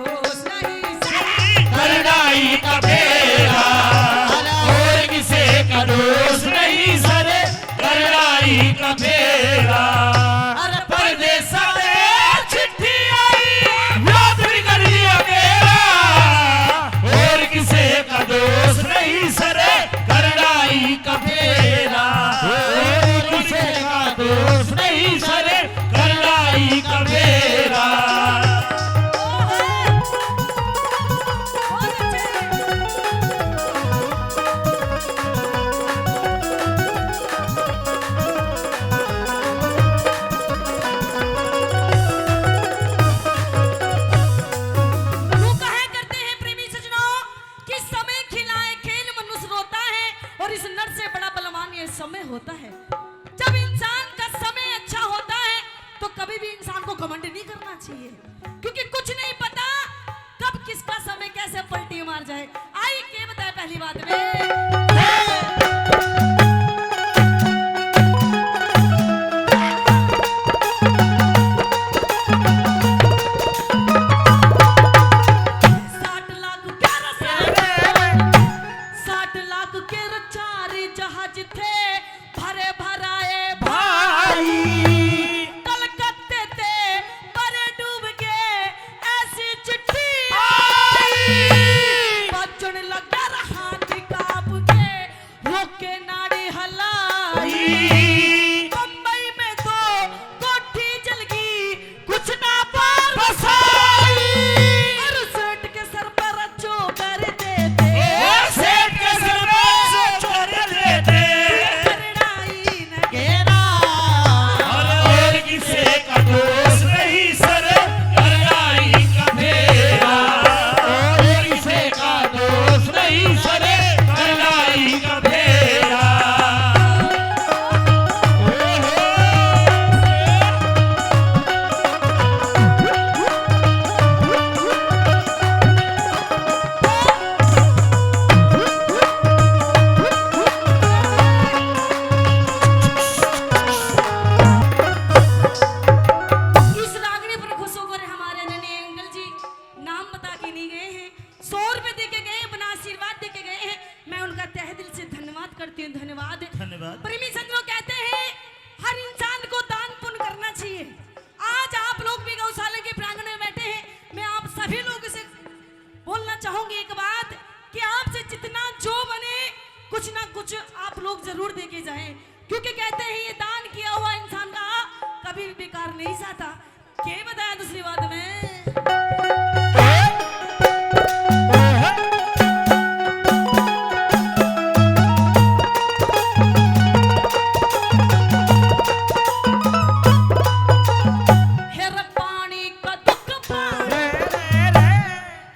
दोष नहीं सरे करनाई का फेरा और किसे का दोष नहीं सरे करनाई का फेरा अरे परदेस से चिट्ठी आई याद भी कर लिया मेरा और किसे का दोष नहीं सरे करनाई का फेरा और किसे का दोष नहीं सरे करनाई का फेरा बहुत अच्छे वो कहा करते हैं प्रेमी सजनों कि समय खिलाए खेल मनुष्य रोता है और इस नर से बड़ा बलवान ये समय होता है। जब इंसान का समय अच्छा होता है तो कभी भी इंसान को घमंड नहीं करना चाहिए, क्योंकि कुछ नहीं पता कब किसका समय कैसे पलटी मार जाए। आई के बताए पहली बात में साठ लाख के रचारी जहाज थे भरे भराए भाई कलकत्ते थे बड़े डूब गए ऐसी चिट्ठी आई बचन लगा हाथ कांप के रोके नाड़ी हलाई बम्बई में तो कोठी जल गई कुछ ना पार बसाई और सेठ के सर पर जो कर देते और सेठ के सर पर छोड़ देते करनाई न केरा और किसे का दोष नहीं सर करनाई का फेरा और किसे का दोष नहीं सर करनाई का फेरा इस रागनी पर खुश होकर हमारे नन्हे अंकल जी नाम बता के नहीं गए हैं, 100 रुपए दे के गए हैं, बना आशीर्वाद दे के गए हैं। मैं उनका तहे दिल से धन्यवाद करती हूँ। धन्यवाद। धन्यवाद। प्रेमी सज्जनों कहते हैं हर इंसान को दान पुण्य करना चाहिए। आज आप लोग भी गौशाला के प्रांगण में बैठे हैं, मैं आप सभी लोगों से बोलना चाहूंगी एक बात कि आपसे जितना जो बने कुछ ना कुछ आप लोग जरूर दे के जाएं, क्योंकि कहते हैं ये दान किया हुआ इंसान का कभी भी बेकार नहीं जाता। क्या बताया दूसरी बात में हेर पानी का दुख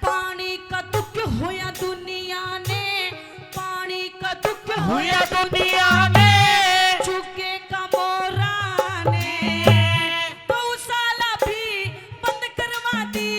पानी का दुख होया दुनिया ने पानी का दुख हुआ दुनिया में चुके का मोरा ने गौशाला भी बंद करवा दी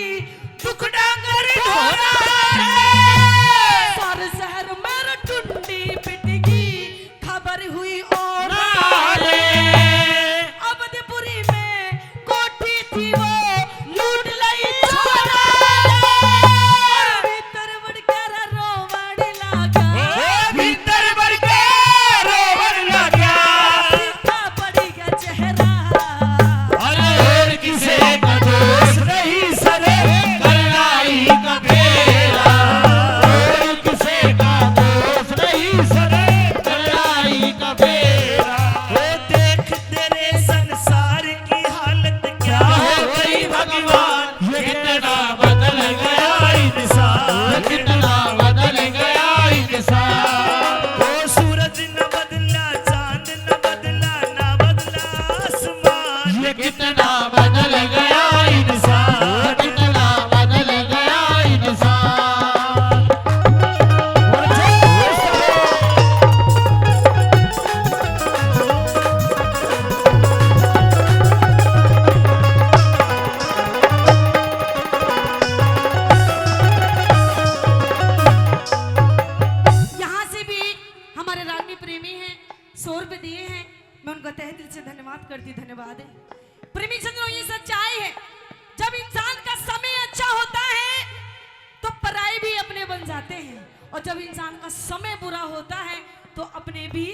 और जब इंसान का समय बुरा होता है तो अपने भी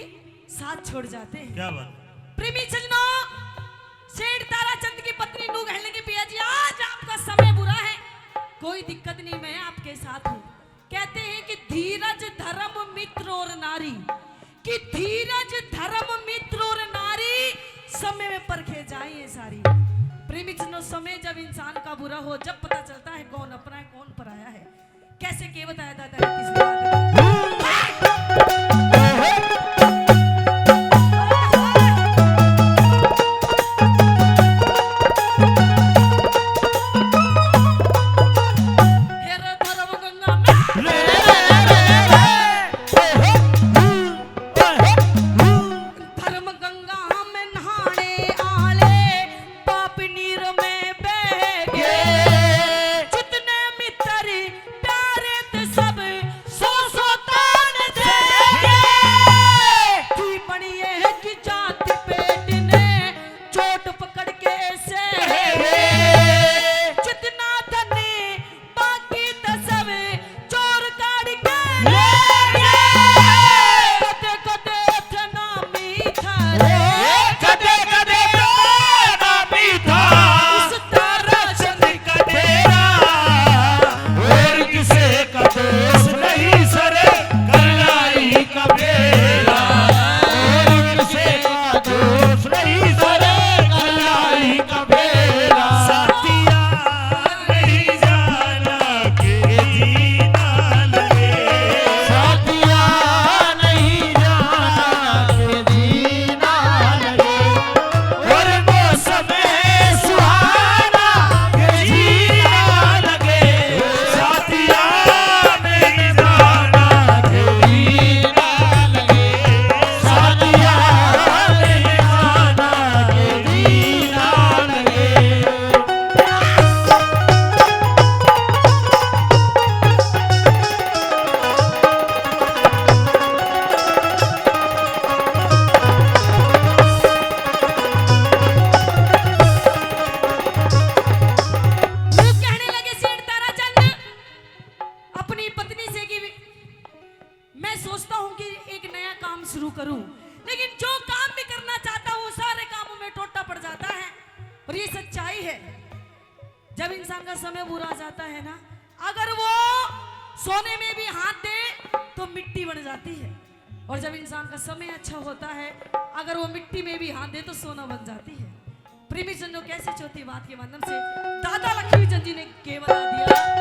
साथ छोड़ जाते हैं। क्या बात? प्रेमी सजनों, सेठ ताराचंद की पत्नी नू कहने लगी पिया जी आज आपका समय बुरा है, कोई दिक्कत नहीं, मैं आपके साथ हूँ। कहते हैं कि धीरज धर्म मित्र और नारी, कि धीरज धर्म मित्र और नारी समय में परखे जाए ये सारी। प्रेमी सजनों, समय जब इंसान का बुरा हो, जब पता चलता है कौन अपना है कौन पराया है। कैसे के बताया दादा ने किसने शुरू करूं, लेकिन जो काम भी करना चाहता हूं सारे कामों में टोटा पड़ जाता है। और ये सच्चाई है, जब इंसान का समय बुरा जाता है ना, अगर वो सोने में भी हाथ दे तो मिट्टी बन जाती है, और जब इंसान का समय अच्छा होता है अगर वो मिट्टी में भी हाथ दे तो सोना बन जाती है। प्रेमी जनों, कैसे चौथी बात के माध्यम से दादा लक्ष्मी चंद जी ने के बता दिया